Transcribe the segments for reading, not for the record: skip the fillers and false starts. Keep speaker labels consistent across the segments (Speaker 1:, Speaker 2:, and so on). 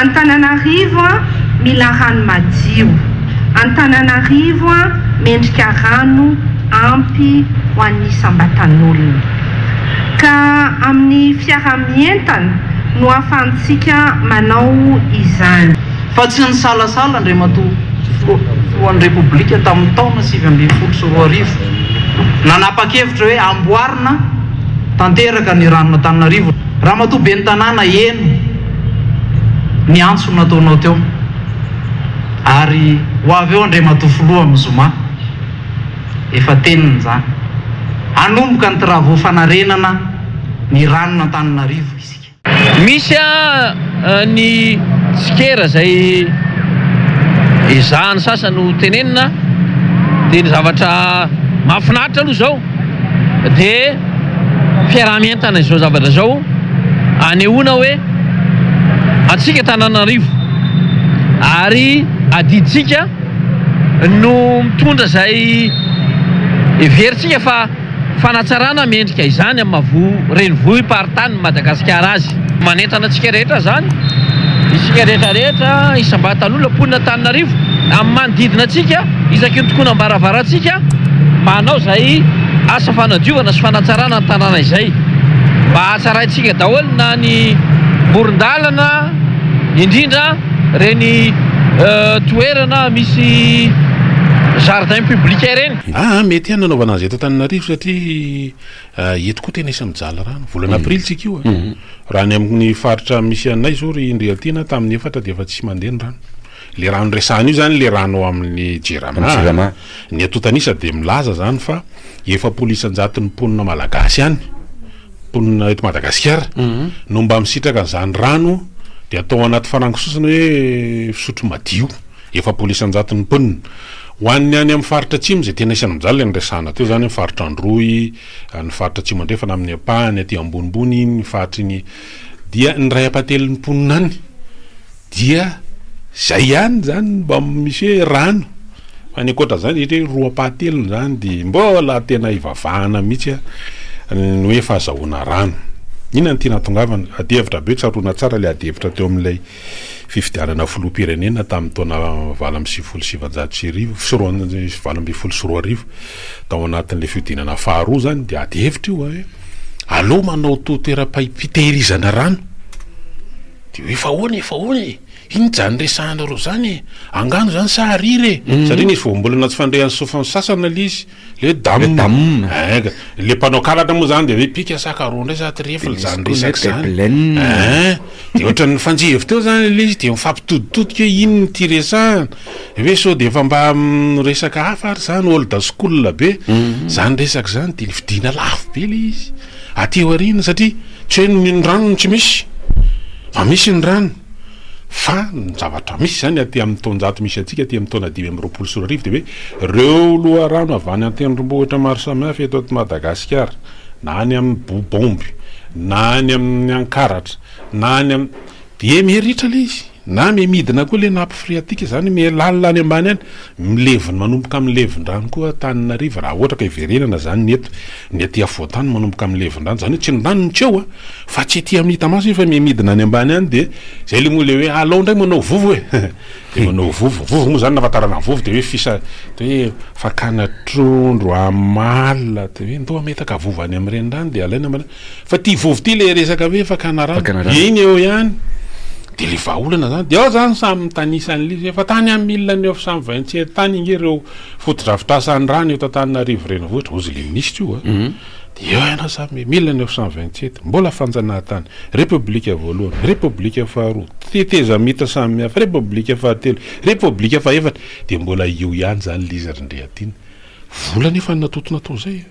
Speaker 1: Antananarivo mila rano madio. Antananarivo mendrika rano ampy ho an'ny sambatan'olona. Ka amin'ny fiaramientana no ahafahantsika manao izany.
Speaker 2: Fa tsy ny salasala Andriamatoa filohan'ny Repoblika tamin'ny taona 2012 nanapa-kevitra hoe amboarina tanteraka ny rano Antananarivo. Ramatoa ben'ny tanàna eno ny antso nataonao teo ary ho avy eo Andriamatoa filoha Mizoma efa teniny zany anomboka ny travaux fanarenana ny rano Antananarivo isika.
Speaker 3: Misy ny tsikera zay izahany sasany no tenenina dia ny zavatra mahafinaritra aloha zao dia fiarahamientana izao zavatra zao anehoana hoe atsika Antananarivo ary adiditsika no mitondra zay everitsika fa fanatsarana mendrika izany amin'ny renivohim-paritany Madagasikara azy manentana antsika rehetra zany isika rehetrarehetra isam-batan'olona mponina Antananarivo amin'ny manodidina antsika isaky ny tokony ambaravarantsika manao zay asa fanadiovana sy fanatsarana ny tanàna izay mba hatsaraintsika daholo na ny morondalana indrindra reny toerana misy jardin public reny.
Speaker 4: Mety ihany nanaovana azy eto Antananarivo satria eto koa tena isa mijala rano volana aprily tsika io raha ny amin'ny faritra misy anay zao ry Indrialtina tamin'ny efatra dia efa tsy mandeha ny rano. Le rano resahana io zany le rano amin'ny Jirama ny eto Tanisa dia milaza zany fa efa polisan-jato ny mponina malagasy ihany mponina eto Madagasikara no mba misitraka an'izany rano dia atao anaty farangisosana hoe fisotro madio efa polisan-jato ny mponina ho an'ny any amin'ny faritra atsimo zay tena isany mijalo ny resahana teo zany faritra Androy ny faritra atsimo andrefa na amin'ny Apahany aty ambonimbony ny faritra iny dia ny ray apately ny mponina any dia zay ihany zany mba misy hoe rano fa ny ankoatra zany hoe roa apahatelony zany dia mbola tena ivavahana mihitsy ny hoe fahazahoana rano. Inona ny tiana tongavana adihevitra be tsarona tsara le adihevitra teo amin'ilay fifidianana filoham-pirenena tamin'ny taona 2017 2024 tao anatin'ilay fiodinana faharoa zany dia adihevitra io hoe aleo manao toeram-pitehirizana rano dia efa hoany iny zany resahana ro zany angano zany sahariry satria nisy voambolana tsy fandrehan'ny sofan'ny sasana le izy le dam le mpanao karatra moa zany dia hoe pika sakaro ndray zaty refy zany resaky zany dia ohatra ny fanjehevy teo zany le izy dia mifampitoditodika hoe iny ty resahana hoe so dia efa mba resaka hafa ary zany oldaskola be zany resaky zany dia fidina lafo be le izy aty aoriana satria tsy hoe ny rano tsy misy fa misy ny rano fa ny zavatra misy zany aty amin'ny taonjato misy atsika aty amin'ny taona 2024 dia hoe reo loha rano avy any an-tendrombohitra maro samihafa eto aty Madagasikara na any amin'ny Bobomby na any amin'ny Ankaratra na any amin'ny dia miheritra le izy na midina koa le nampifriatika zany melalina any ambany any mileviny manomboka amin'ny levin-drano koa Antananarivo raha ohatra ka iverenana zany ny eto ny aty afovoantany manomboka amin'ny levin-drano zany hoe tsy ny rano ny tseo fa tsy aty amin'ny hitamaso fa midina any ambany any dia zay le moa le hoe alao indray manao vovo dia manao vovo moa zany nafatarana vovo dia hoe fisa dia hoe fakana trondro amala dia hoe ndao ametaka vovo any amin'ny renirano dia alaina fa ty vovo ty le resaka hoe fakana rano iny eo ihany dia le vahaolana zany dia ao zany samy mitanisan'le izy efa tany amin'ny milina ny efa samy 27 tany inge ireo fotodrafitrasany rano eto Antananarivo renivohitra ozy le ministra io dia eo ianao samy milina ny efa 27 mbola fanjanahantany repoblika voalohany repoblika faharoa teteza mita samy hafa repoblika fahatelo repoblika fahaefatra dia mbola io ihany zany le izy Andrialtina vola nefa natotona tao zay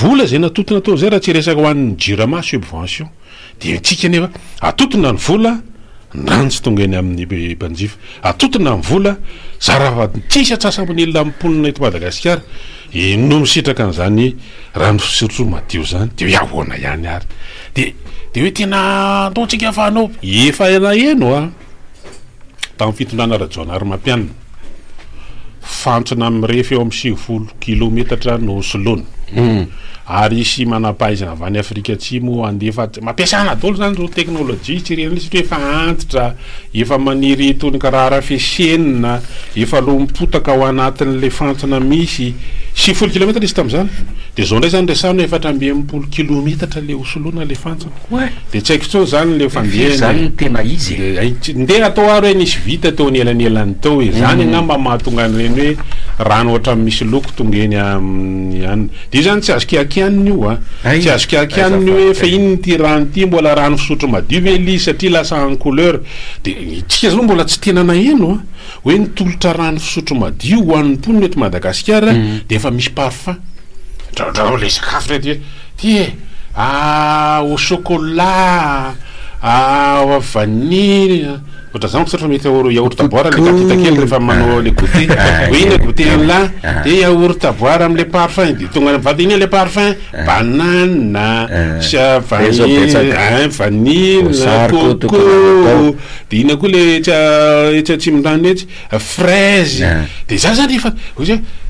Speaker 4: vola zay natotona tao zay raha tsy resaka ho an'ny Jirama subvention dia tsika nefa atotona ny vola ny rano tsy tonga eny amin'ny mpanjifa atotona ny vola zarafa tsisy atsasamin'olona amponina eto Madagasikara no misitraka an'izany rano fisotro madio zany dia hoe ahoana ihany ary dia hoe tena ataontsika afahanao efa ena eno tamin'ny fitondrana rajonary mampianina fantsona mirefy eo amin'ny 50 kilometatra no soloana ary sy manapaizana avy any Afrika Atsimo andefa mampiasana daholo zany zao teknôlôjia tsy reny hoe efa antitra efa maniry tony karaha rafesenina efa aloha mipotaka ao anatin'le fantsona misy 50 kilometatra izy tam'izany de zao ndray zany resano 410 kilometatra le hosoloana le fantsona de tsy haiko tsao zany le
Speaker 5: zany tena izy
Speaker 4: ndeha atao ary hoe nisy vita teo nielanelany teo hoe zany angamba mahatonga an'ireny hoe rano ohatra misy loko tonga eny any de io zany tsy azo kiakianiny io tsy azo kiakianiny hoe fa iny ty rano ty mbola rano fisotro madio ve izy satria lasa en couleur de tsika zao mbola tsy tena naheno hoe nitolotra rano fisotro madio ho an'ny mponina eto Madagasikara de efa misy parfum dradrao le sakafo reto ty au chocolat au vanille ohatra zany misotro mety yaourt taboara le kapita kely rehefa manao le goûter oui le goûter là de yaourt taboara am'le parfum de tonga vadiny le parfum banane vanille coco de ina koa le tsy mindrany fraise de za zany efa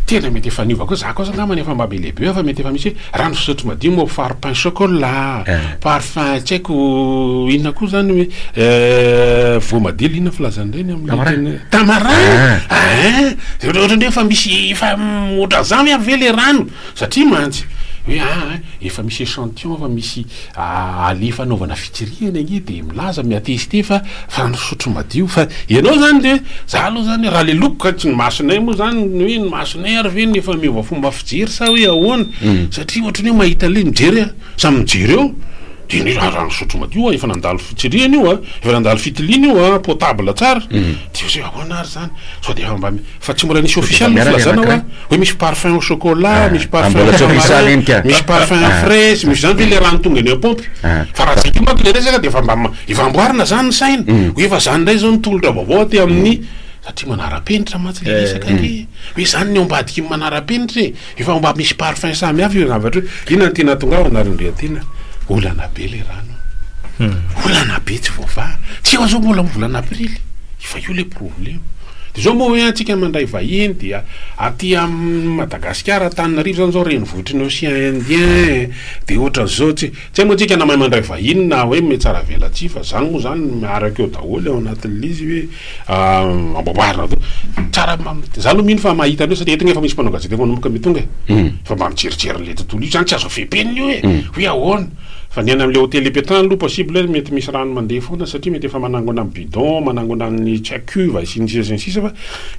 Speaker 4: tena mety efa niova koa za koa ngamba efa mbabe lehibe efa mety efa misy rano fisotro madio mo parfum chocolat parfum tsy haiko inona koa zany hoe voamadilo inona filazan'ireny amin'ny tamarin ohatra ndray efa misy efa ohatra zany avy le rano satria mantsy hoe efa misy échantillon efa misy ale fanaovana fitiriana igny de milaza miatesté fa rano fisotro madio fa ianao zany de za aloha zany raha le lokoka tsy ny masonay moa zany hoe ny masonay ary ve efa miova fomba fijery sa hoe ahoana satria ohatrany hoe mahita le mijery samy mijery eo de ny rano fisotro madio efa nandalo fitsiriana io efa nandalo fitiliana io potable tsara de se ahoana ary zany so de mba fa tsy mbola nisy officiel filazana hoe misy parfum au chocolat misy parfum misy parfum fraise misy zany ve le rano tonga eny apompe fa raha tsika manko le resaka de efa amboarina zany ny saina hoe efa zany ndray zao nitolotra vaovao ty amin'ny satria manara-penitra matsy le resaka ke hoe zany ny ambadiky manara-penitra efa mba misy parfum samy avy io zavatra ina ny tena tonga ao anarindrea tena olana be le rano olana be tsy voava tsy eo zao mbola volana aprily efa io le problème de zao moa hoe antsika mandray vahiny dia aty amin'ny Madagasikara Antananarivo zany zao renivohitry ny Océan Indien de ohatra zao tsy hay moa tsika na mandray vahiny na hoe me tsara velatsy fa zany moa zany miaraka eo daholo ao anatin'izy hoe amboarina tsara za aloha mino fa mahita an'io satria eto efa misy mpanao gazety manomboka mitonga fa mba mijerijery le tontolo io zany tsy azo fepeniny io hoe ahoana fa ny any am'le hôtel Pétain aloha possible mety misy rano mandeha foana satria mety efa manangona amin'ny bidon manangona amin'ny cuve sisa fa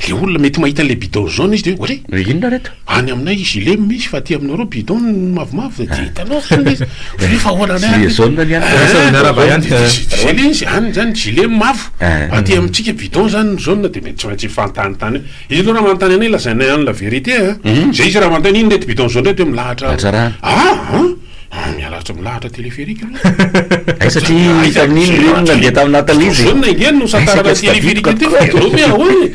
Speaker 4: le olona mety mahita le bidon jaune izy de oe
Speaker 5: inona reto
Speaker 4: any aminay gilet misy fa ty aminareo bidon mavomavo de hitanao rehefa
Speaker 5: gilet jaune
Speaker 4: any zany gilet mavo aty amintsika bidon zany jaune de mety tsy maintsy fantanitany izy aloha raha manontany anay lazainay any la vérité zay izy raha manontany iny rety bidon jaune reto milahatra mialatra milahatra téléphérique
Speaker 5: ay satria hita amin'iny reny nandeha taminatin'izy
Speaker 4: zone ingeny no santarana téléphérique ty hoe ahoana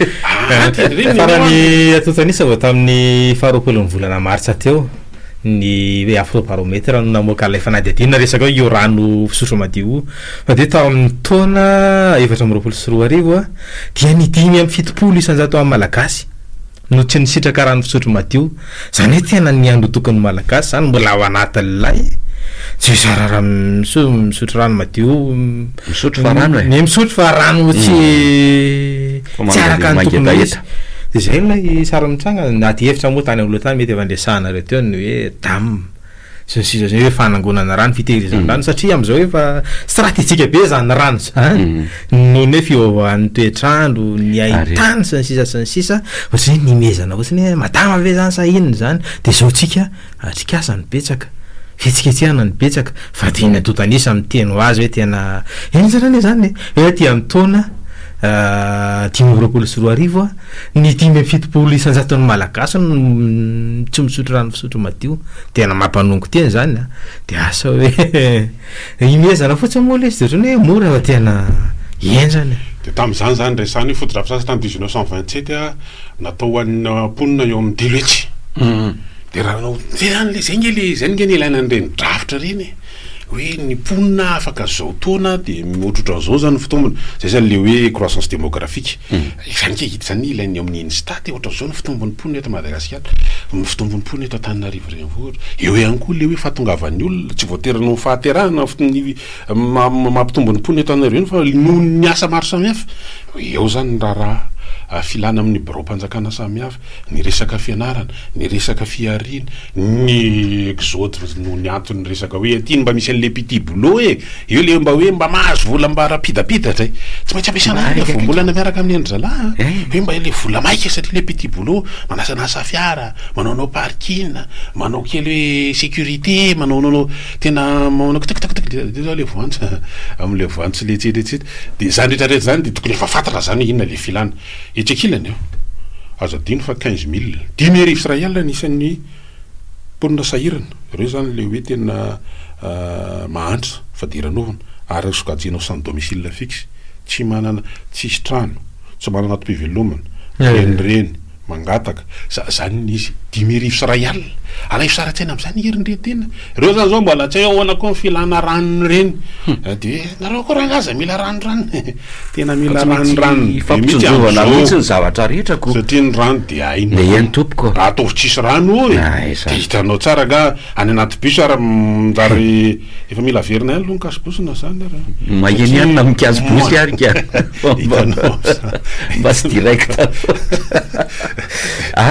Speaker 6: farany atotanisa vao tamin'ny faharoapolon'ny volana martsa teo ny hoe afrobaromètre no namoaka efa nadiadinina resaka hoe io rano fisotro madio fa de tao amin'ny taona 2024 dia ny 5.7 isanjato amin'ny malagasy no tsy nisitraka rano fisotro madio zany hoe tena ny andro tokony malagasy zany mbola ao anatin'ilay tsy sarara misotro rano madio
Speaker 5: misotro fa rano
Speaker 6: ny misotro fa rano tsy araka ny tokony izy de zay lay sara mitranga na ty hevitra moa tany amloha tany mety efa andresahana reto eo ny hoe dam sy sisa zany hoe fanangonana rano fitehirizana rano satria am'izao efa stratégique be zany rano zany noho ny hoe fiovahan'ny toetrandro ny ahitany sy ny sisa ohatrany nimezana ohatrany hoe madama ve zany sa inona zany de zao tsika atrikasa ny betsaka fetsiketsehana ny betsaka fa de iny atotanisa amin'ny teny ho azy hoe tena eny sarany zany hoe ty amin'ny taona 2024 ny 5.7 isanjaton'ny malagasy tsy misotro rano fisotro madio tena mampanongo teny zany de asa hoe imezana fotsiny moa le izy de ohatrany hoe mora fa tena enjany
Speaker 4: de tam'izany zany resany fotodrafisasa tamy 1927 natao an'ny mponina eo amin'ny Deloetsy de raha nao zany le zay nge le ilaina an'ireny drafitra reny hoe ny mponina afaka zao taona de mihotrotra zao zany fitombony zay zany le hoe croissance démographique zany ke hita zany ilainy amin'ny instate ohatra zao ny fitombony mponina eto Madagasikara ny fitombony mponina eto Antananarivo renivohitra eo ihany koa le hoe fahatongavan'ny olona tsy voatery no fahaterahana mampitombony mponina eto Antananarivo fa noho ny asa maro samihafa eo zany raha filana amin'ny bureau-mpanjakana samihafa ny resaka fianarana ny resaka fiarina ny exode no ny antony resaka hoe aty mba misy an'le petit boulot eo le mba hoe mba mahazo vola mba rapidapidatra tsy maintsy ampiasana le voambolana miaraka amin'ny andrizalahy hoe mba le vola maika satria le petit boulot manasanasa fiara manaonao parking manao kely hoe sécurité manaonao tena manao zao le voantso am'le voantso le tsetetsety de zany rehetrarehetra zany de tokony efa fantatra zany inona le filana etsekilany eo azo adino fa 15 000 10,000 Israel anisan'ny mponina sahirana ireo zany le hoe tena mahantra fadiran'ovana ary sokajianao sans domicile fixe tsy manana tsisy trano tsy manana atom-pivelomana reny mangataka zany izy 10,000 Israel alay fisaratsena am'izany herinretena ireo zany zao mbola tsy ahoana koa filana rano reny de nareo koa rangaza mila rano tena mila rano
Speaker 5: ifampitonjovana mihitsy ny zavatra rehetra ko
Speaker 4: satria ny rano de aina
Speaker 5: eny tompoko
Speaker 4: raha ataovy tsisy rano de hitanao tsara nga any anaty bus ary mizary efa mila verina ihany aloha ny kasibosina zany
Speaker 5: mahenianina mikazibosy ary ka mba sy direct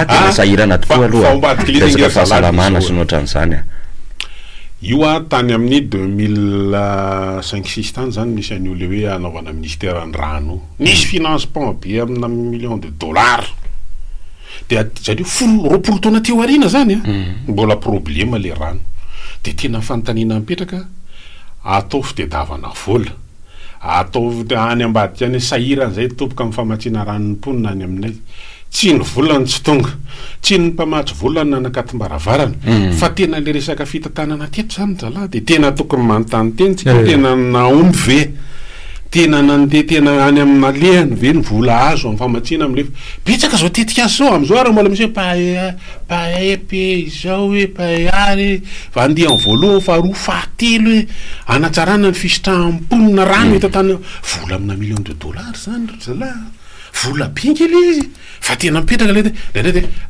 Speaker 5: tena sahirana tokoa aloha resaka fahasalamana sy nohatran'izany
Speaker 4: io tany amin'ny 2005-6 tany zany misy an'io le hoe anaovana ministère ny rano nisy financement be amina million de dollars de zany roapolo taona teo arina zany mbola problema le rano de tena fanontaniana mipetraka atao fitediavana vola atao any ambadika any sahirana zay tompoka amin'ny famatsiana ranony mponina any aminay tsy ny volany tsy tonga tsy ny mpamatsy volany nanakatim-baravarana fa tena le resaka fitantanana teto zany zalahy de tena tokony manontany teny tsika tena naomby ve tena nandeha tena any amina lehany ve ny vola azo amin'ny famatsiana am'le betsaka zao tetika azy zao am'izao ary mbola misy hoe paep zao hoe paeary fa andeha amin'ny voalohany faharoa fahatelo hoe anatsarana ny fisitrahamponina rano hitatany vola amina million de dollars zany zalahy vola pinkely izy fa tena mipetraka le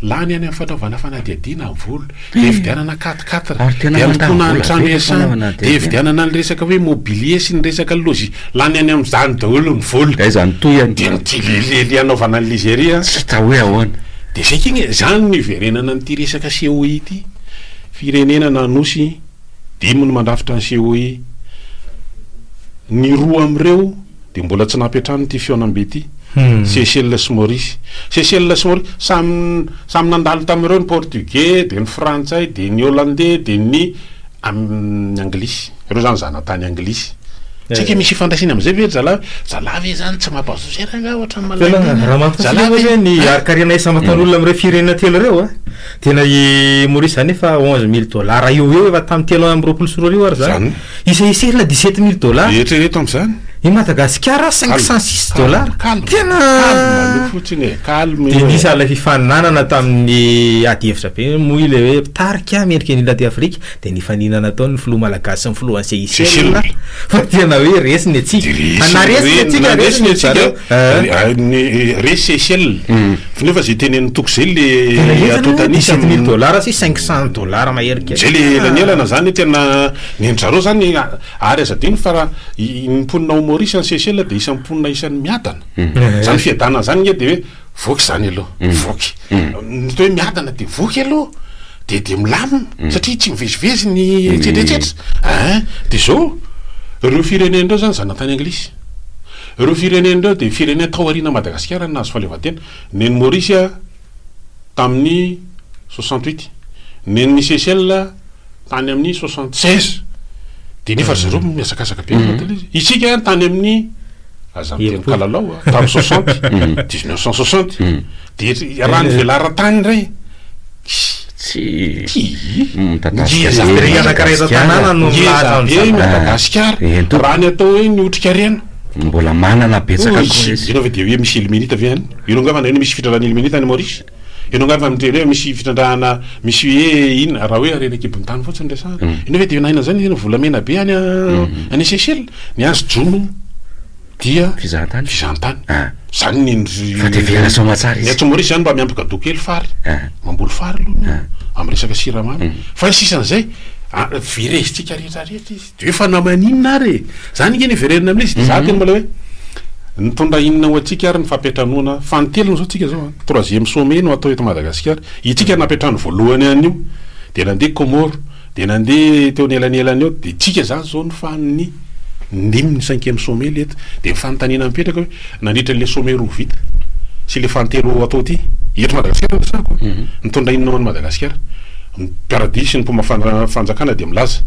Speaker 4: lany any amin'ny fanaovana fanadiadiana vola de evidianana 4-4 de ampona ny trano iasana de evidianana ny resaka hoe mobilier sy ny resaka lozi lany any amin'izany daholo ny vola
Speaker 5: zany toyany
Speaker 4: de nitylele anaovana ny Nigeria
Speaker 5: tsy ta hoe ahoana
Speaker 4: de saika igny zany ny verenana nyty resaka COI ity firenena nanosy dimy no mandrafitra ny COI ny roa am'ireo de mbola tsy napetrano ty fionambe ty Seychelles sy Maurice samy nandalo tamin'ireo ny portugais de ny frantsay de ny hollandais de ny anglisy ireo zany zanatany anglisy tsika misy fandraisina am'izay ve zalahy zany tsy mampazoseraga ohatra
Speaker 6: raha mampazalahy ny arikariana isambatan'olona am'ireo firenena telo reo tena i Maurice zany efa 11,000 $. Eo efa tamin'ny telo amby roapolo sy roa arivo ary zany Seychelles $17,000
Speaker 4: eritrereto am'izany
Speaker 6: i Madagasikara $506 tena
Speaker 4: fotsiny calme
Speaker 6: de nisy ala fifaninanana tamin'ny ady hevitra be moa le hoe tarika mendrika ny ila ty Afrika de ny faninana ataony ny filoha malagasy sy ny filoha Seychelles fa tena hoe resiny atsika anaresiny atsika resy Seychelles nefa zay tenen'ny toko zay le atotanisa $7,000 sy $500 maherika
Speaker 4: zay le lanielana zany tena nendrareo zany ary azadiny fa mponina Maurice ny Seychelles de isan'ny mponina isan'ny miadana zany fiadana zany nge de hoe voky zany aloha voky nito hoe miadana de voky aloha de milamina satria tsy mivezivezy ny tsetretsetra de zao ireo firenenreo zany zanatany anglisy ireo firenenreo de firenena taoriana Madagasikara nazo faleovatena neny Maurice tamin'ny 68 neny Seychelles tany amin'ny 76 de nefa zareo miazakazaka be isika tany amin'ny azamteny kalalao tamin'ny 60 1960 de raha ny velaran-tany ray Madagasikara raha ny atao hoe ny otrikariana
Speaker 5: mbola manana betsaka
Speaker 4: inao ve de hoe misy ilminita ve any ino ngavana ino misy fitraran'ny ilminita any Maurice ianao ngava miteny hoe misy fitandrahana misy hoe ina raha hoe arena ekiby mitany fotsiny resana ino hoe de naina zany iny volamena be any any Seychelles ny azo jono dia fizahantany zany Maurice zany mba miampy gado kely fary mamboly fary aloha amy resaka siramamy fa sisan'izay verezitsika rehetrarehetra izy de hoe fa namaninina ary zany ngeny vererina amin'izy de za teny mbola hoe nitondra inona ho atsika ary ny fampiatranoana fanotelona zao tsika zao troisième sommet no atao eto Madagasikara itsika napetrano voalohany an'io de nandeha Comore de nandeha teo nelanelany eo de tsika zany zao ny fanny ndimy 5e sommet leto de fanontaniana mipetraka hoe nandritra le sommet roa vita sy le fantelo atao ty eto Madagasikara sako nitondra inona ho an'ny Madagasikara paradis sy ny mpoma fanjakana de milaza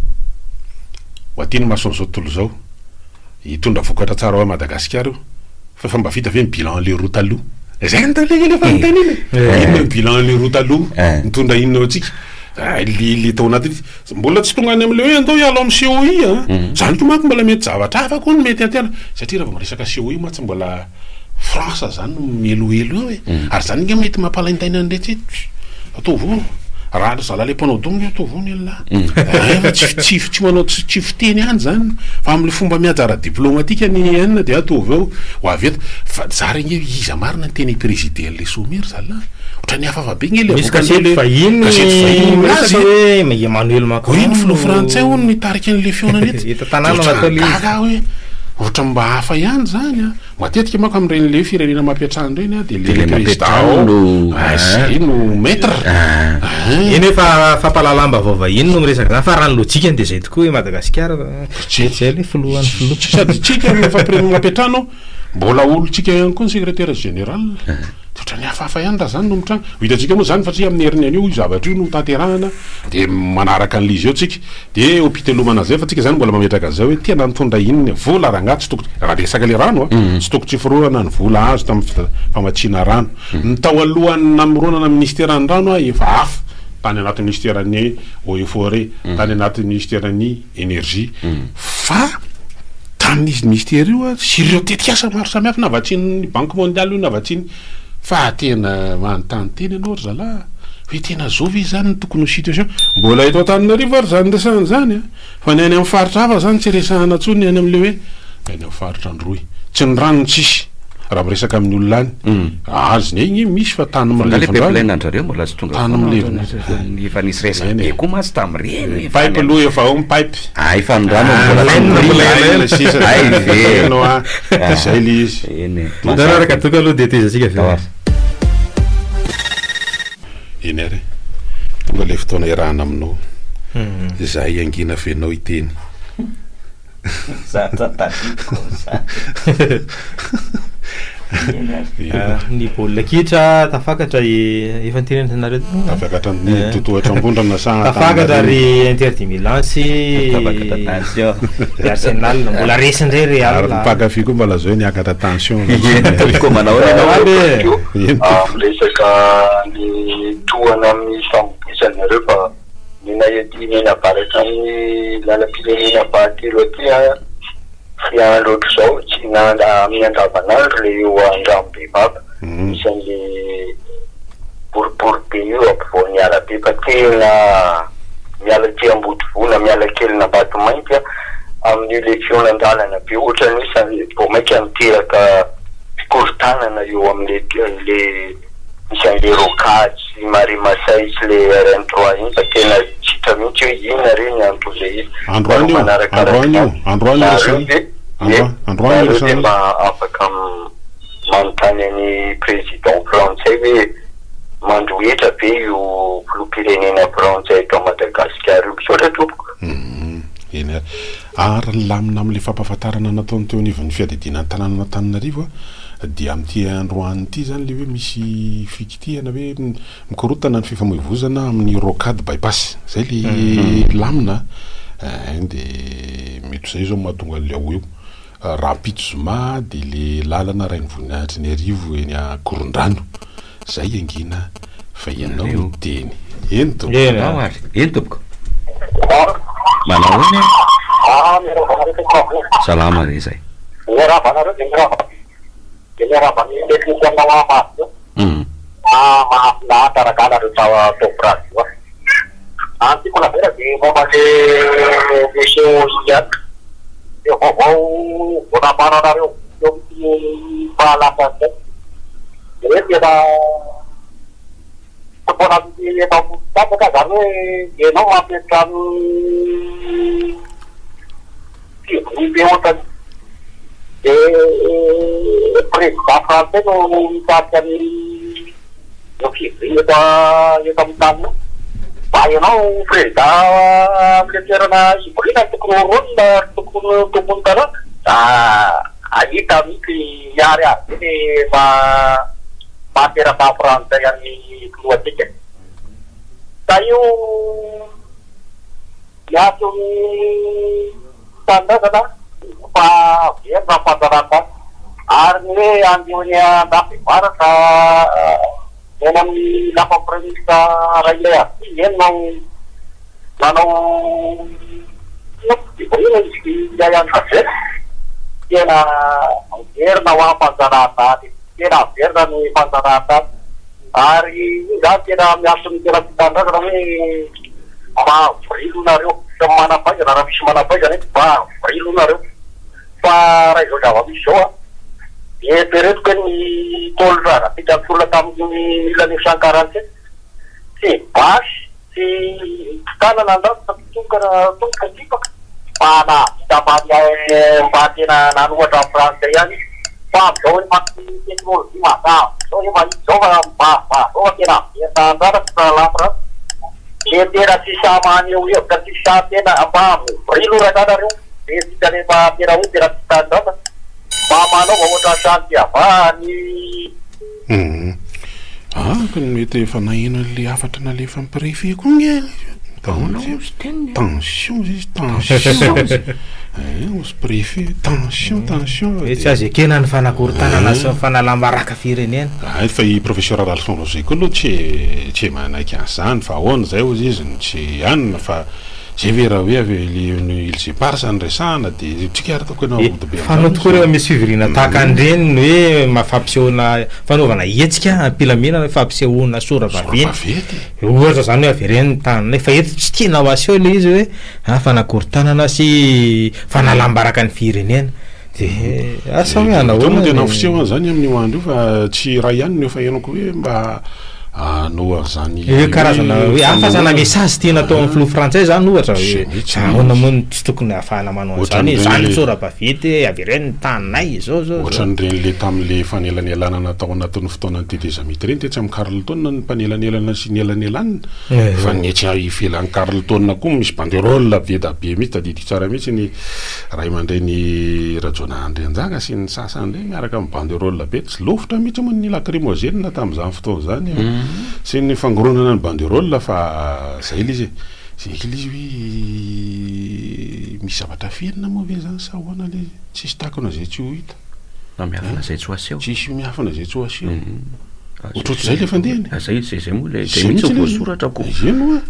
Speaker 4: ho atiny mason zao tontolo zao hitondra vokatra tsara ao Madagasikara io fa mba vita ve bilan le route taloha zay ny talegle fanontaniana inona bilan le route taloha mitondra inona ao atsika le tao anaty mbola tsy tonga any am'le hoe andao ialo amy COI zany ko manko mbola mety zavatra hafa koa no mety atena satria raha vao miresaka COI ma tsy mbola France zany no mieloelo eo ary zany nge mety mampalaintaina an'rehetra atao vo raha zalahy mpanao dongo atao vony la tsy manao tsy fiteny any zany fa am'le fomba miajara diplomatika ny anina de atao vao ho avy eto fa za regny iza marina ny teny président le sommet zala otrany hafafa be nge le
Speaker 6: Emmanuel Macron
Speaker 4: iny filo frantsay ho nitarika an'le fionany eto hoe ohatra mba hafa ihany zany matetika manko am'ireny firenena mampiatrany reny de le président no maître
Speaker 6: iny efa fampalalamba vaovahiny no miresaka zany fa raha ny lojikany de zay tokoa hoe Madagasikara zay le filohan'ny
Speaker 4: sady tsika rehefa mampiatrano mbola olotsika ihany koa ny secrétaire général otrany hafahafa ihany raha zany no mitrano hitatsika moa zany fatria amin'ny heriny an'io zavatra io no tanterahana de manaraka an'lizy eo tsika de hôpitalomana zay fa tsika zany mbola mametraka zao hoe tena nitondra inony vola rangaty tsy tokony raha resaka le rano tsy tokony tsy firoana ny vola azo tamin'ny famatsiana rano ny tao alohany namironana ministèran'ny rano efa hafa tany anaty ministèran'ny eaux et forêt tany anaty ministèran'ny énergie fa tamin'izy ministère io sy ireo tetikasa maro samihafa navatsian'ny banque mondiale io navatsiny fa tena manontany teny anao ry zala hoe tena zovy izy zany ny tokony ho situation mbola eto Antananarivo ary zany resahany zany fa ny any amin'ny faritra hafa zany tsy resahana tsony any am'le hoe any amin'ny faritra androy tsy ny rano tsisy raha miresaka amin'ny olona any azy igny misy fa tany
Speaker 5: mlevandrareo mbola tsy tonga tany mlevana efa nisy resaka be koa masy tamin'ireny
Speaker 4: pipe aloha efa ao pipe
Speaker 5: efa ndrano mbola
Speaker 4: zay le izy
Speaker 6: mandararaka toka aloha de tezasika fa
Speaker 4: eny ary tonga le fotoana irahana aminao zay angina fenao iteny
Speaker 6: ny baolina kitra tafakatra efa nitenenanareo
Speaker 4: tafakatra ny totohatra ambondrana sa
Speaker 6: tafakatra ary Inter de Milan sy Arsenal mbola resindray Real
Speaker 4: mpakafy koa mbola zao niakatra tension
Speaker 7: resaka ny tohana amin'ny fambobisanareo fa ninabaraka amin'ny lalam-pirenena fahatelo aty fiandro ohatr' zao tsy amin'ny andavanandro le eo andramobe baba isan'le boribory be io ampovoan'ny alabe fa tena miala ty ambody vola miala kely nabato mainty amin'ny le fionandalana be ohatrany hoe vo mainka miteraka fikorontanana eo amin'le isan'le rocady mari masay sy le RN3 iny fa tena tsitra mihitsy hoe ina reny andro le izy androany mba afaka manontany any président français hoe mandroetra be io filoham-pirenena français eto Madagasikara io misaotra tompoko
Speaker 4: eny ary lamina am'le fampahafantarana nataony teo anivon'ny fiadidinan'ny tanàna Antananarivo dia am'ty androany ity zany le hoe misy fikitihana hoe mikorotana ny fifamoivozana amin'ny rocade bypass zay le lamina de mety zay zao mahatonga le ao eo rapidement de le lalana rainy voninahitry ny arivo eny Korondrano zay angina fa ianao ny teny eny
Speaker 5: tompoko manao ony salama re zay
Speaker 7: mahafinaritra arakana reo tao Brasil. Tiako lavera dia momba le show ihany. Dia vaovao voanaparanareo eo amin'ny fahalasa zay. Dia tena mbona eto tapaka zany hoe ianao mampiatra ny fivory be ohatrany. Dia président français no mitarika ny fivory eto amin'ny tany io. Fa ianao président amin'ile toerana ivorina tokony horonina tokony tanà da ahita mity iary azy le mahateraka frantsay amin'ny lohatsika. Da io miaso ny tandazana fa verina fanjarana ary ny hoe andiony andafivaratra eny amin'ny lafa prémista railay azy eny manao ivorina izy ihany gazety tena verina ho ampanjarana tena verina ny fanjarana ary zany tena miaso ny tena fitandrazana hoe mavrilonareo samy manapaizana raha misy manapaizana ety mavrilonareo fa raha izao zava-misy zao dia peretiko ny tolozana pitapolona tamin'ny 1947 tsy basy tsy tanana andao tongoka tipaka fa na vita mba tena nanohatra français ihany fa amizao hoe maty teknôlôjia mazava zao efa izao fa tena entandrara fitalalafra le tena tsy samany eo hevitra tsy sa tena mba vrilo rakanareo dia tika rehefa tena hoe tena tsy tandrata manao oatra santy avany
Speaker 4: kony mety efa naheno le afatra nalefa miprefet koa ny tension izy osy préfet tension
Speaker 6: tsy azy ekena ny fanakorontanana sy fanalambaraka firenena
Speaker 4: fa i professeur Ralphon Roger koa aloha tsy manaiky an'izany fa ahoana zay ozy izy tsy anina fa zay ve raha hoe il se parsa ny resahana dia tsika ary ataoko ianao ody be
Speaker 6: fanao tokoa rehefa misy fivirina tahaka andreny ny hoe mafampisehoana fanaovana hetsika ampilamina fampisehoana sora vaventy ohatra zany hoe avereny tanana fa eto tsy tiana ho aseho le izy hoe fanakorontanana sy fanalambaraka ny firenena dia asa hoe anahoana
Speaker 4: tena fisehoana zany amin'io andro io fa tsy raha ihany no efa henoko hoe mba no zany
Speaker 6: karazana hoe afasana message tiana atao amin'ny filoha frantsay zany ohatra hoe ahoana moa tsy tokony ahafahana manao an'izany zany sora-baventy avereny tananay zao
Speaker 4: ohatra nyreny le tamin'le fanelanelana natao anatin'ny fotoanany Tété-Zamity reny tetsy amin'ny Carleton ny mpanelanelana sy nyelanelanina fa netsy ivelan'ny Carleton koa misy banderole be da be mihitsy tadidiko tsara mihitsy ny ray mandray-ny Rajona Andrianjaka sy ny sasany reny miaraka amin'ny banderole be tsy lofitra mihitsy moa ny lacrymogène tamin'izany fotoana zany sy ny fangoronana ny banderole fa zay le izy zay le izy hoe misy zavatra fienina moa ve zany sa ahoana le tsisy takona zay tsy ho hita
Speaker 5: miafina zay tsy ho aseho
Speaker 4: tsisy miafina zay tsy ho aseho ohatrohatr'izay le fandehany
Speaker 5: zay moa le mihitsy voasoratra ko
Speaker 4: izy moa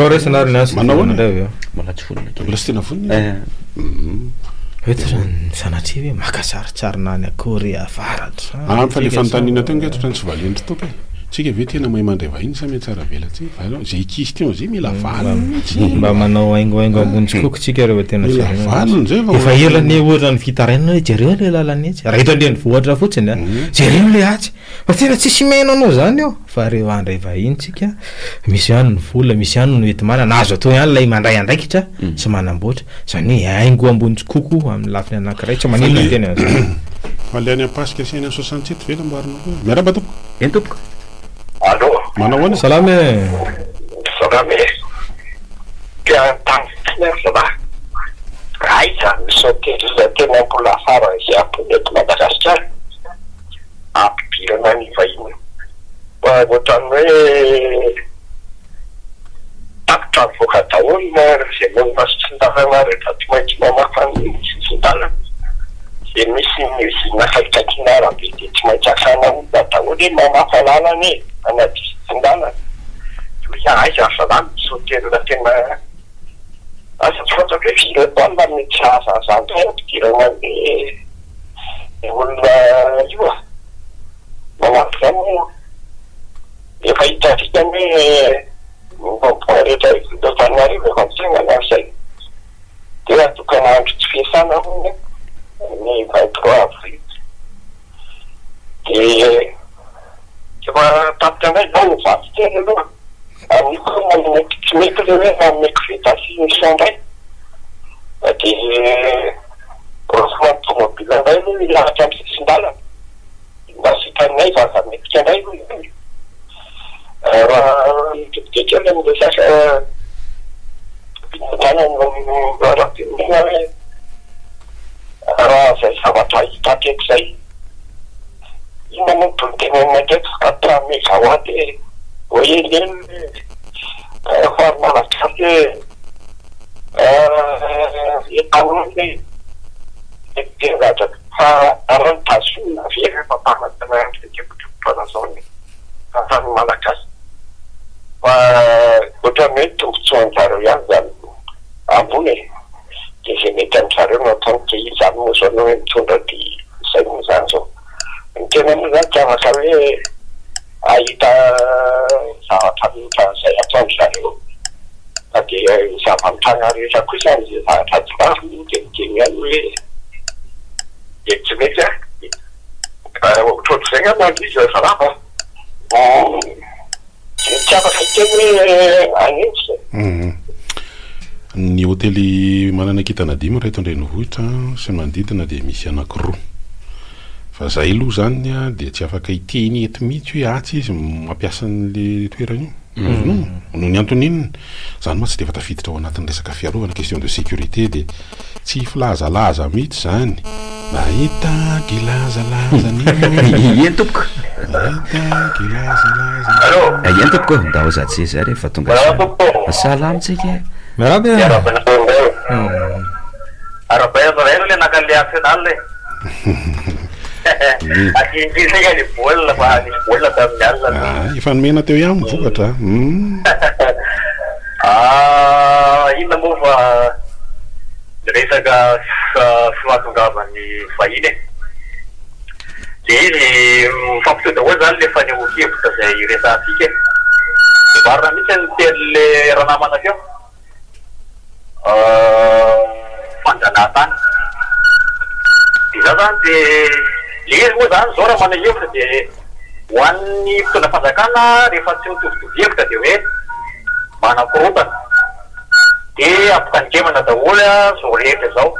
Speaker 6: resana ary nazy
Speaker 4: manao ahoana
Speaker 5: mbola tsy vonina
Speaker 4: mbola tsy tena vonina
Speaker 6: oetra zany sanatria hoe makasaritsarina any akory avaratra
Speaker 4: fa le fanontaniana teo nge ohatrany tsy valendry toka tsika ve tena mahay mandray vahiny sa mety tsara vela tsy zay ikisy teo zay mila valiny mihitsy
Speaker 6: mba manao aingoaingo ambony tsikoky tsika rehefa tena
Speaker 4: mila valiny zay
Speaker 6: efa elany ohatra ny fitarainana hoe jereo le lalany etsy raha eto andreny vohatra fotsiny jereo le atsy fa tena tsisy maino anao zany eo fa rehefa andray vahiny tsika misy ihany ny vola misy ihany no etimana nazo atao ihany lay mandray andraikitra sy manamboatra zany hoe aingo ambony tsikoko amin'ny lafiny anankiray tsy maninona tena
Speaker 4: fa le any ampasika sy any 67 vela mbarina koa miaraba tompoko
Speaker 5: eny tompoko
Speaker 7: allo
Speaker 4: manao ahoana
Speaker 6: salame
Speaker 7: piantany zava aiza misautera tena mbola afara izy ampolety Madagasikara ampibirana ny vahiny ohatrany hoe tapitra mivoaka daholo zay monina sy tsindavana rehetra tsy maintsy mamafany sisindalana zay misy nakaikakiana rabe dia tsy maintsy asana olona daholo hoe mamafa lalana e anaty sisindalana hoe aiza salamy misautera tena asa tsy fantako hoe firetoana mety azazany ampidirana ny olona io Michiane rehetra Antananarivo efa mitsenga na say dia tokana andro tsy fiasana hono ny 23 avril dia efa tapitra indray zao nivaky tena aloha amin'ny koa tsy mety le hoe manome fitasy isandray dia rofomany tomobila indray no milahatra amin'ny sisin-dalana mba sitanay vaza metika indray no raha mitodikely amin'le sasa tanany raha-pirenena hoe raha zay zavatra hitakeky zay ina moa tolotena ndraiky skatame zahoaty hoe eleny fary malagasy etanony tezatra fa arany tasona vera fampamatana kekotripanazaony afany malagasy fa ohatra hoe tombotsoanjareo ihany zany ambony dia zay mety amin'zareo no ataony ke izy zany moa zao no hoe mitondra dia izay moa zany zao ny tena moa zany tiavaka hoe ahita zavatra mihitra zay ataony zareo fa dia zava-mitranga rehetra kosa zay zavatra tsyvavy dia miteny ihany hoe dia tsy mety ohatrotry zay ngamba izy efa rafa tiavaka iteny hoe agnitsy
Speaker 4: ny hôtely manana kitana dimy reto Andrenivohitra sy manodidina dia misy anankiroa fa zay aloha zany a dia tsy afaka iteny eto mihitsy hoe atsy izy mampiasa n'le toerana io noho ny anton'inona zany ma tsy dia efa tafiditra ao anatin'ny resaka fiarovana question de sécurité dia tsy filazalaza mihitsy zany mahita gilazalaza
Speaker 5: ien tompoko ien tompoko mba ao zatsy zay rehefa tonga salamitsika
Speaker 6: miarabe
Speaker 7: arabayazaray le nakale arsenal le atinjisika ny baolina fa nisy baolina tamin'ny alina
Speaker 4: efa nomena teo ihany mivokatra
Speaker 7: inona moa fa resaka fihatongavany vahiny de izy mifampiteo daholo zany le fanehoan-kevitra zay resatsika varina mihitsy ny teny le ranamana teo fanjanahantany de za zany de le izy moa zany zao raha mana hevitra de hoan'ny mpitondra fanjakana rehefa tsy mitovitovy hevitra de hoe manakorotana de ampitangemana daholo zao rehetra zao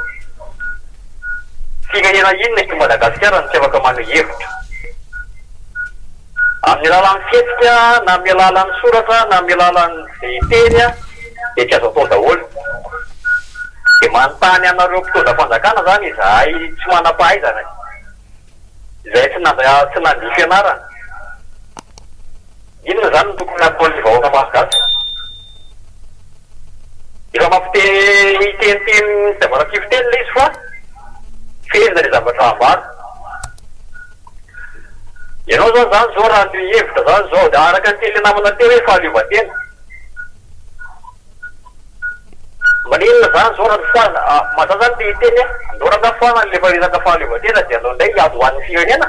Speaker 7: firenena inona eto Madagasikara no tsy afaka maneho hevitra amin'ny alalan'ny fihetsika na amin'ny alalan'ny soratra na amin'ny alalan'ny zay teny de tsy azo atao daholo de manontany anareo mpitondra fanjakana zany izahay tsy manam-pahaizana izay tsy nandihy fianarana inona zany no tokony ataon'ny vahoaka malagasy efa mampiteniteny zavatra-kiviteny le izy fa fezina le zavatra ambara ianao zao zany zao raha ny hevitra zany zao da araka ny teny namana teo hoe fahaleovan-tena maninona zany zao raha nyfoana masa zany le iteny andao raha foana lefa resaka fahaleovan-tena dia andao ndray ady hoan'ny firenena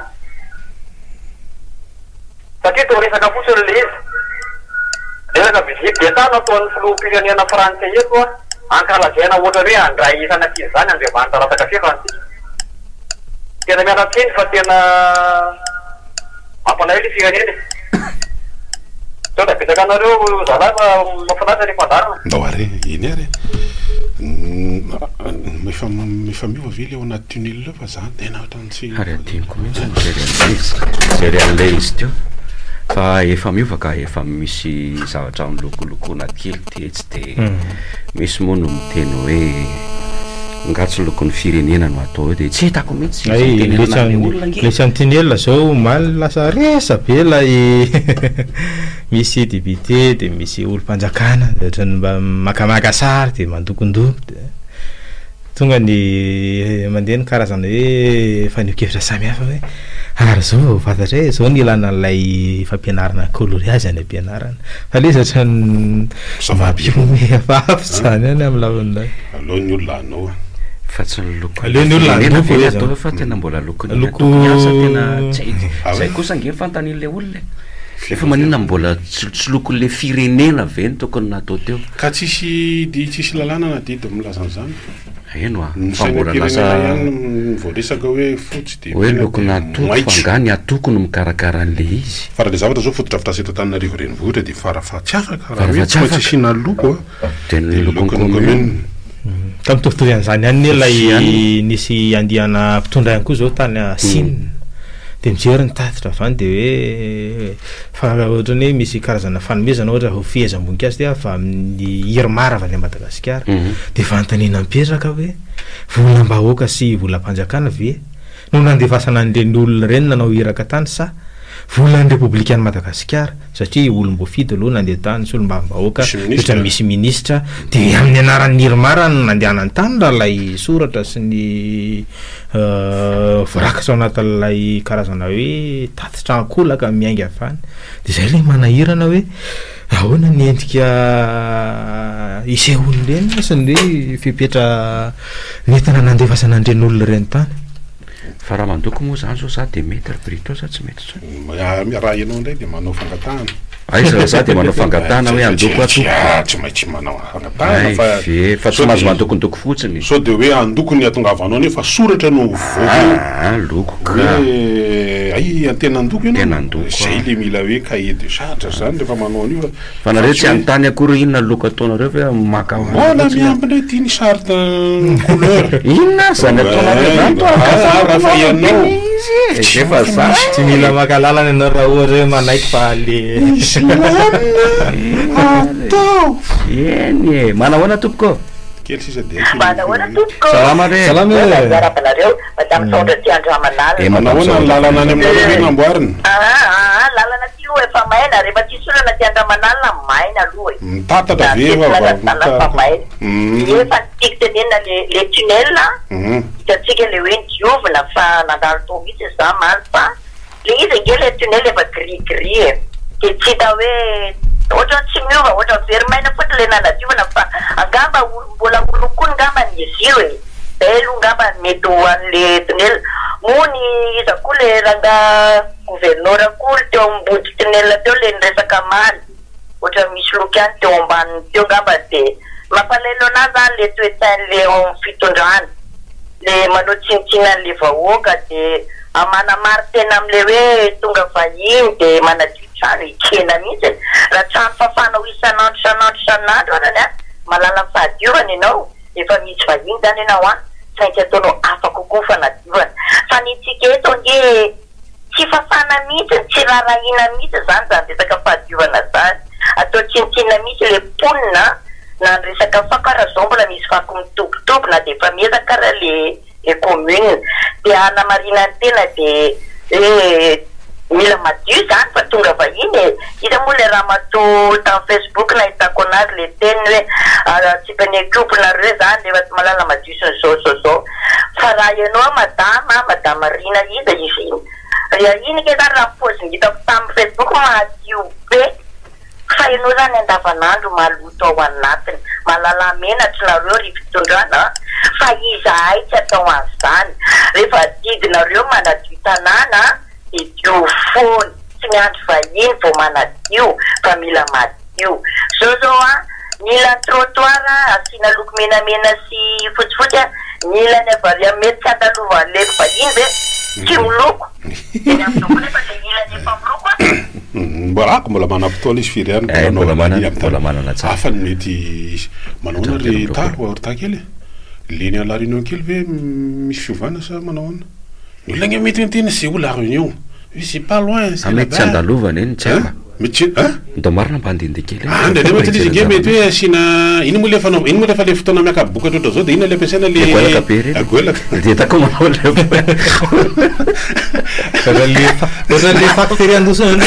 Speaker 7: satria tao resaka fotsiny le izy resaka visite d'etat nataon'ny filoham-pirenena frantsay eto ankalazaina ohatra hoe andray isanakizy zany andriamanitra rataka fiefansika tena mianatsiny fa tena mampanahy le firenena sao da betaka anareo zalahy fa mafinaritra rehefa andarana
Speaker 4: ndao are iny ary efa miova vily ao anaty tunnel leo fa zany tena ohatrantsy
Speaker 5: ary atiniko mihitsy zay rean'le izy teo fa efa miova ka efa misy zavatra milokolokona kely ty tsy de misy moa no miteny hoe ngatso lokon'ny firenena no atao de tsy hitako mihitsy
Speaker 6: lesy antinel zao maly lasa resa be la misy député de misy olo-mpanjakana ohatrany mba makamaka sary de mandokondoko de tonga ny mandeha ny karazana hoe fanekevitra samihafa hoe ary zao fantatra hoe zao ny ilana n'lay fampianarana coloriage any ampianarana fa le zatrany mampiome afafy zany any amin'ny lavan'lay
Speaker 4: alohan'ny olona anao
Speaker 5: fa tsy ny loko
Speaker 6: aleony olona
Speaker 5: atao fa tena mbola loko tena zay kosa nge fantan'ile olona efa manina mbola tsy lokon'le firenena ve ny tokony natao teo
Speaker 4: ka tsisy lalàna na didy milazan'izany
Speaker 5: eno a fa mbola lasa
Speaker 4: voaresaka hoe fotsy de
Speaker 5: hoe lokona atoko fangany atoko no mikarakara an'le izy
Speaker 4: fa raha le zavatra zao fotodrafitrasa eto Antananarivo renivohitra de farafahatsiafaka raha hoe tsy maintsy asina loko
Speaker 5: de ny lokony commune
Speaker 6: ka mitovitovy an'izany ihany lay nisy andihana mpitondra ihany koa zao tany Sine de mijery ny tatitra avany de hoe fa ohatrany hoe misy karazana fanomezana ohatra ho fihezam-boninkazo de avy amin'ny Irmara avy any Madagasikara de vantanina mipetraka hoe volam-bahoaka sy volam-panjakana ve no nandevasana an'ireny olona reny nanao iraka tany sa volan'ny Republika ny Madagasikara satria olom-boafidy aloha nandeha tany sy olom-bahoaka ohatra misy ministra de amin'ny anaran'ny Irmara no nandehanany tany raha lay soratra sy ny vorakatra ao anatin'ilay karazana hoe tatitra akolaka miainga avany de zay lay manahirana hoe ahoana ny endrika isehony reny sy ny hoe fipetra nentina nandevasana an'ireny olona reny tany
Speaker 5: fa raha mandoko moa zany zao za de mety brito sa tsy mety
Speaker 4: raha ianao ndray de manao fangatahana
Speaker 5: aiza za de manao fangatahana hoe andoko atoko
Speaker 4: tsy maintsy manao fangatahana fa
Speaker 5: tsy mahazo mandokondoko fotsiny
Speaker 4: so de hoe andoko ny atongavanao nefa soratra no voa
Speaker 5: loko
Speaker 4: hoe ai antena andoko ianao zay le mila hoe cahier de charge zany rehefa manao an'io
Speaker 5: fa nareo tsy anontany akory inona loko ataonareo fa maka
Speaker 4: mbola miambina tiany charte couleur
Speaker 5: inona zany ataonareo
Speaker 4: raha fa ianao
Speaker 5: efa za
Speaker 6: tsy mila maka lalana ianao raha ohatra hoe manaiky fa le
Speaker 5: eny e manahoana tompoko
Speaker 4: kely sisa de
Speaker 5: salama re
Speaker 7: nareo madame Sondra ty Andramanala
Speaker 4: manahoana ny lalana any aminareo hoe namboarina
Speaker 7: lalana ty aloha efa maina rehefa tsy solana ty Andramanala maina aloha
Speaker 4: mitatatra ve
Speaker 7: efa maina efa tiky tenena le tunnel hitatsika le hoe diovina fa nandalo tao mihitsy za maly fa le izy nge le tunnel efa gris e de tsy hita hoe ohatra tsy miova ohatra very maina foty le nanadiovana fa angamba mbola olokony ngamba ny izy io e belo ngamba mety ho an'le tunnel mony iza koa le ranga gouverneur akory teo ambody tunnel teo le niresaka maly ohatra misy loky any teo ambany teo ngamba de mampalelo anazy zany le toetrain'le fitondrany le manao tsinitsinan'le vahoaka de amanamary tena am'le hoe tonga vahiny de manadio trano ikena mihitsy raha trano fafana ho isanandro arany a malala fahadiovana ianao efa misy vahiny zany ianao a tsy maintsy ataonao afaka kokoa fanadiovana fa nitsika eto nge tsy fafana mihitsy tsy rarahina mihitsy zany resaka fahadiovana zany atao tsinitsina mihitsy le ponina na ny resaka fakara zao mbola misy fako mitobitoby na de efa miezaka karaha le commune de anamarina ny tena de mila madio zany fa tonga vahiny e ita moa le raha matao tamin'ny Facebook nahitako anazy le teny hoe tsy penekioponareo zany rehefa tsy malala madio sy zao fa raha ianao madama Rina iza izy iny ke zany raha poziny hitako tamin'ny Facebook madio be fa ianao zany andavanandro maloto ao anatiny malala menatra nareo ry fitondrana fa iza ay tsy atao an'izany rehefa didinareo manadio tanàna de dio fony tsy miandry vahiny vao manadio fa mila madio zao a mila trottoir asina loko menamena sy fotsifotsy a mila ny avary amin'ny mety tsy andalova an'le vahiny ve tsy miloko eny amin'izao nefa le mila ny efa miloko
Speaker 4: mbola manam-potoana izy firy any
Speaker 5: mbola manana tsara
Speaker 4: hafa ny mety manahoana ry ta kely leny a La Réunion kely ve misy fiovana sa manahoana ny olona nge mety tena c'est où La Réunion c'est pas loin c'est
Speaker 5: mety tsy andalovana eny tsy ama
Speaker 4: mety
Speaker 5: ndao marina mba andehandeha kely
Speaker 4: ndraindray mety izy nge mety hoe asina ino moa lefa le fotoana miakabokatra oatra zao de ina le ampiasaina le
Speaker 5: agoelaka be reny
Speaker 4: agoelaka
Speaker 5: de tako manao
Speaker 6: le factory andosona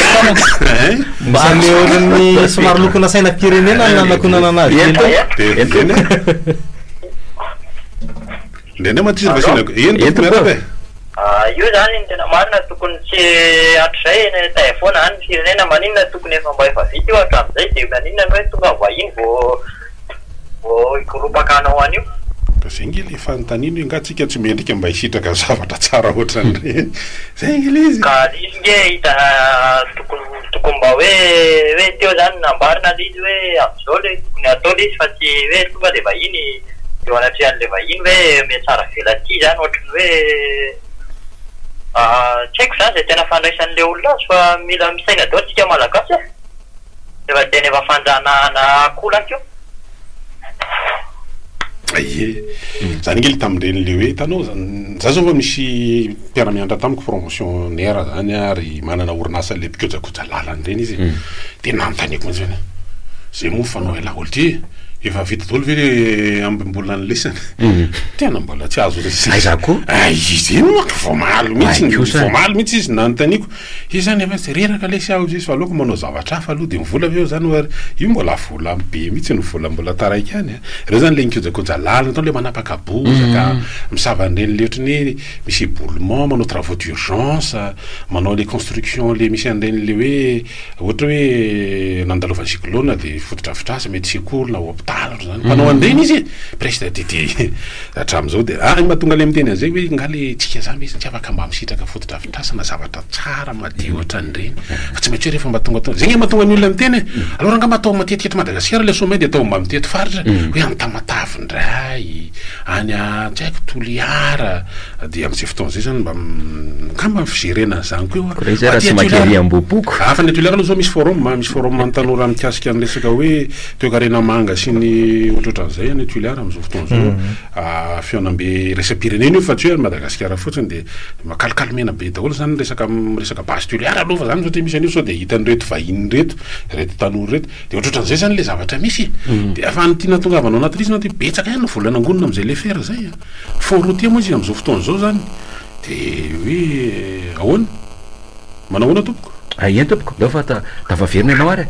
Speaker 6: mba ny somary lokona saina pirenena nanakonana anazy
Speaker 4: ndrendray matisy vasina eny tokoe
Speaker 7: io zany ny tena marina tokony tsy hatrizay taivona any firenena maninona tokony efa mba efa vita io hatramin'izay de maninona hoe tonga vahiny vo ikoropakanao an'io
Speaker 4: zay nge le fanontaniana hoe ngatsika tsy mendrika mba hisitraka zavatra tsara ohatran'ireny zay nge le izy
Speaker 8: ka izy nge hita tokony mba hoe teo zany nambarina le izy hoe am'izao le tokony atao le izy fa tsy hoe tonga le vahiny eo anatrehan'le vahiny hoe me tsara velaty zany ohatrany hoe tsy haiko zany zay tena fandraisan'le olona azy fa mila misaina dao tsika malagasy efa tena efa fanjanahana akolaka io
Speaker 4: ie zany nge le tamindreny le hoe hitanao za zao fa misy mpiara-mianatra tamiko promotionnaire zany ary manana orinasa le mpikojakoja lalany reny izy de nanontaniako mantsy zany zay moa fanao ela olo ty efa vita daholo ve ambimbola ny lesany tena mbola tsy azo
Speaker 5: aiza koa
Speaker 4: izy iny moa voamaly mihitsy izy nanontaniako izy zany efa tsy reraka lesy aho izy fa aleoko manao zavatra hafa aloha de mivola aveo zany ary io mbola vola be mihitsy ny vola mbola taraiky any reo zany le nikojakoja lalina tao le manapaka bozaka misavan'ireny le ohatrany hoe misy éboulement manao travaux d'urgence manao le construction le misy an'ireny le hoe ohatra hoe nandalovan'ny cyclone de fotodrafitrasa mety secours na hôpital zany manao an'ireny izy presque de hatram'izao de mahatonga le miteny an'izay hoe ngale tsika zany izy tsy afaka mba misitraka fotodrafitrasa na zavatra tsara madio ohatran'ireny fa tsy maintsy hoe rehefa mba tonga zay nge mahatonga ny olona miteny alors nga matao matetikety Madagasikara le sommet de atao mba mitety faritra hoe Antamatavindray any tsy haiko Toliara de am'izay fotoana zay zany mba kamba figerena zany koa
Speaker 5: fa
Speaker 4: ny Toliara aloha zao misy forum an-tanora mikasika any resaka hoe toe-karena manga sy ny ohatrohatran'izay any Toliara am'izao fotoana zao fiaonambe resam-pirenena io fa tsy hoe Madagasikara fotsiny de makalkalmena be daholo zany resaka base Toliara aloha fa zany satria misy an'io sao de hitan'reto vahiny reto tanora reto de ohatrohatran'izay zany le zavatra misy de afahany tia natongavanao anatin'izy na ty betsaka ihany volana angonina am'izay le fera zay fond routier moa izy am'izao fotoana zao zany de hoe ahoana manao ahoana tompoko
Speaker 5: ien tompoko dao fa tafaverina ianao ary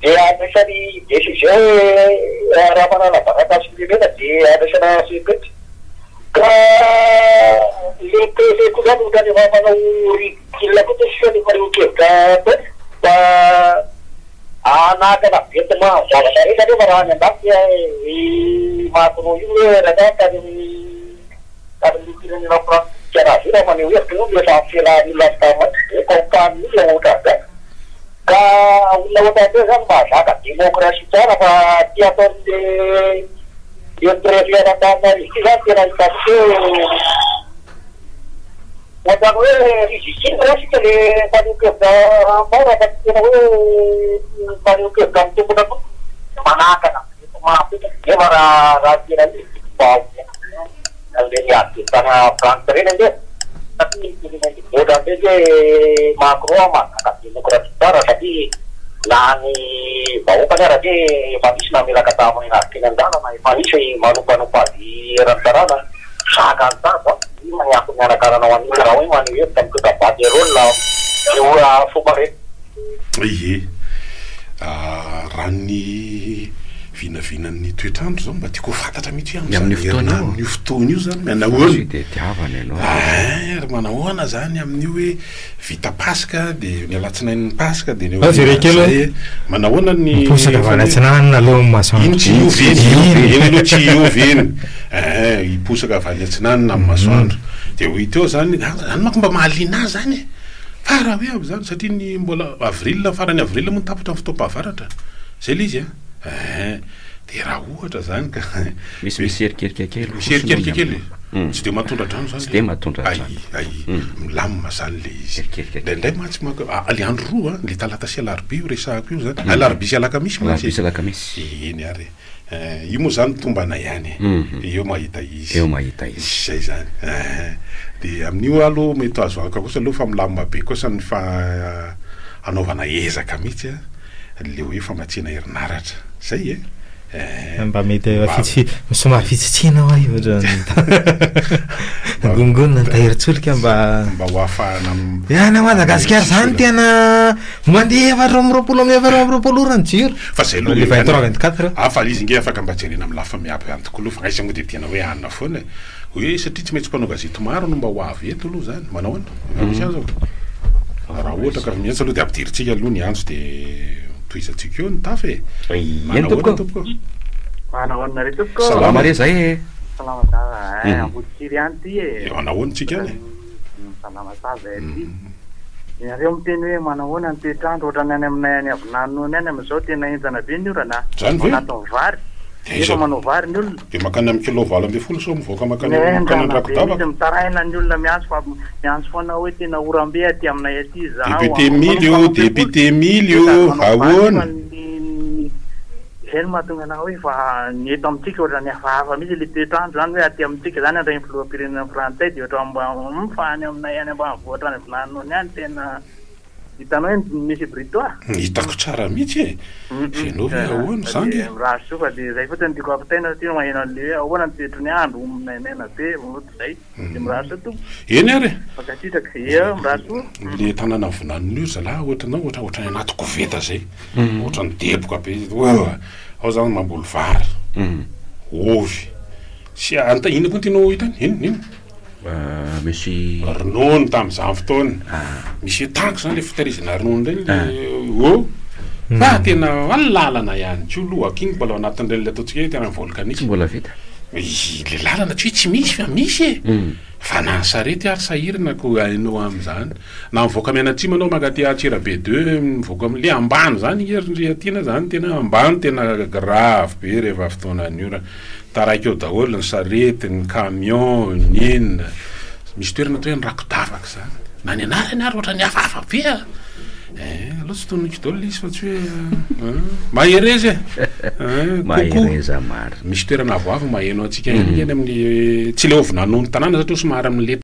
Speaker 7: anisany décision raha manala baratasy de anasana secret ka le préfet ko zany zany efa manao ridicule koa tesisany efa reokevitra fa anakana vetement zavatra rehetra nefa raha any an-dafy mahatonao io hoe raha tamin'ny firenena Frantsy raha maneho hevitra io efa amfiarahany olona fitamaty compagnie olona ohatran'izay ka olona ohatran'izay zany mahazaka démocratie tsara fa tia ataon'le préfet Antananarivo zany tena hitako hoe ohatrany hoe rizikiny raha sika le maneho-kevitra maina fa tena hoe maneho-kevitra mitombona koa manakana nefa raha tena io le niaditana Frantsy reny ande ohatran'izay hoe Macron mahazaka démocratie tsara satria na ny vahoakany araha hoe efa misy namelaka taminy narikeny an-dalana efa misy manompanompa azy rantsarana zaka any tsara maniako mianakaranao an'io raha hoe maneho hevitra mitondra-bady rôle eo fomba reny
Speaker 4: ie raha ny vinavinan'ny toetrandro zao mba tiako fantatra mihitsy
Speaker 5: amin'ny
Speaker 4: fotoana io zany manahoana
Speaker 5: de tiavany ianao
Speaker 4: ary manahoana zany amin'io hoe vita pasika de ny alatsinain'ny pasika de manahoana ny
Speaker 6: posaka vanatsinana aloha masoandro
Speaker 4: tsy ioveny aloha tsy ioveny iposaka vanatsinana amin'ny masoandro de ho teo zany mako mba mahaliana zany fara hoe aby zany satria ny mbola avril farany avril moa tapitra ny fotoam-pahavaratra zay le izy de raha ohatra zany ka
Speaker 5: misy erikerika kely
Speaker 4: misy erikerika kely tsy de mahatondra drano zany
Speaker 5: tsy de mahatondra
Speaker 4: milamina zany le izy ndray matsy le andro roa le talata sy alarobia io resahako io zany alarobia sy alakamisy iny ary io moa zany tombana ihany eo mahita izy zay zany de amin'io aloha mety azo aka kosa aloha fa milamina be kosa ny anaovana ezaka mihitsy le hoe famatsiana herinaratra zay
Speaker 6: mba mety somary fitsitsinao a io gongonina tahiritsolika mba
Speaker 4: hoafahana
Speaker 6: ana Madagasikara zany tena mandeha 4 rano jiro
Speaker 4: fa zay
Speaker 6: le 23
Speaker 4: afa izy nge afaka mba jerena amin'ny lafa miaby any tokoloha fa ngaisa moa de tena hoe anina foana hoe satria tsy maintsy mpanao gazety maro no mba ho avy eto aloha zany manao ana misy azy raha ohatra ka mihintsy aloha de ampidiritsika aloha ny andro de toizatsika eo ny tafy
Speaker 8: manahoana re tompoko
Speaker 5: salama re zay
Speaker 8: salama zava amboditsiry any ty
Speaker 4: eo anahoantsika any
Speaker 8: salama zava ty nareo miteny hoe manahoana ny toetrandro ohatrany any aminay any avinanony any am'izao tena enjana be ny orana anatin'ny vary efa manao vary ny olona
Speaker 4: de makany amin'ny kilo 20 so mivoaka makany rakotavaka
Speaker 8: mitaraina ny olona miantso foana hoe tena orambe aty aminay aty
Speaker 4: député mily io ahoana
Speaker 8: zay mahatonga anao hoe fa ny eto amintsika ohatra ny hafahafa misy le toetrandro zany hoe aty amintsika zany andray filoham-pirenena frantsay de ohatra fa any aminay any ambanivohitra any avinanony any tena hitanao hoe misy britoa
Speaker 4: hitako tsara mihitsy fenova ahoana zany
Speaker 8: raha sofa de zay fotsiny tiako ampitaina satria maheno an'le hoe ahoana ny toetry ny andro minainaina be ohatry zay de miraso tompo
Speaker 4: eny ary
Speaker 8: fakasitraka e miraso
Speaker 4: le tanàna vinanony io zalahy ohatranao ohatrany anaty koveta zay ohatrany deboka be ao zany mamboly vary ovy sy ino koa tinao hitany ino
Speaker 5: misy
Speaker 4: ronono tam'izany fotoana misy tanko zany le fitarizana ronono regny le fa tena alalana ihany ko lohaka igny mbola anatin'ireny le ataontsika hoe tena volkanisme
Speaker 5: mbola vita
Speaker 4: le lalana tsy hoe tsy misy fa misy fa nasarety ary sahirana ko ainao am'izany na mivoaka mianatsima anao mankaty Atsira B2 mivoaka am'le ambany zany eriandriatina zany tena ambany tena grave be rehefa fotoana ny ora taraiky eo daholo ny sarety ny camion ny enina misy toerana toy hoe ny rakodavaka zany na ny anarany ary ohatra ny hafahafa be aloha tsy tononiky daholo izy fa tsy hoe maherezy
Speaker 5: mahereza maro
Speaker 4: misy toerana avoavo maheno antsika eny amin'ny tsy le ovinanony tanàna satria somary amin'le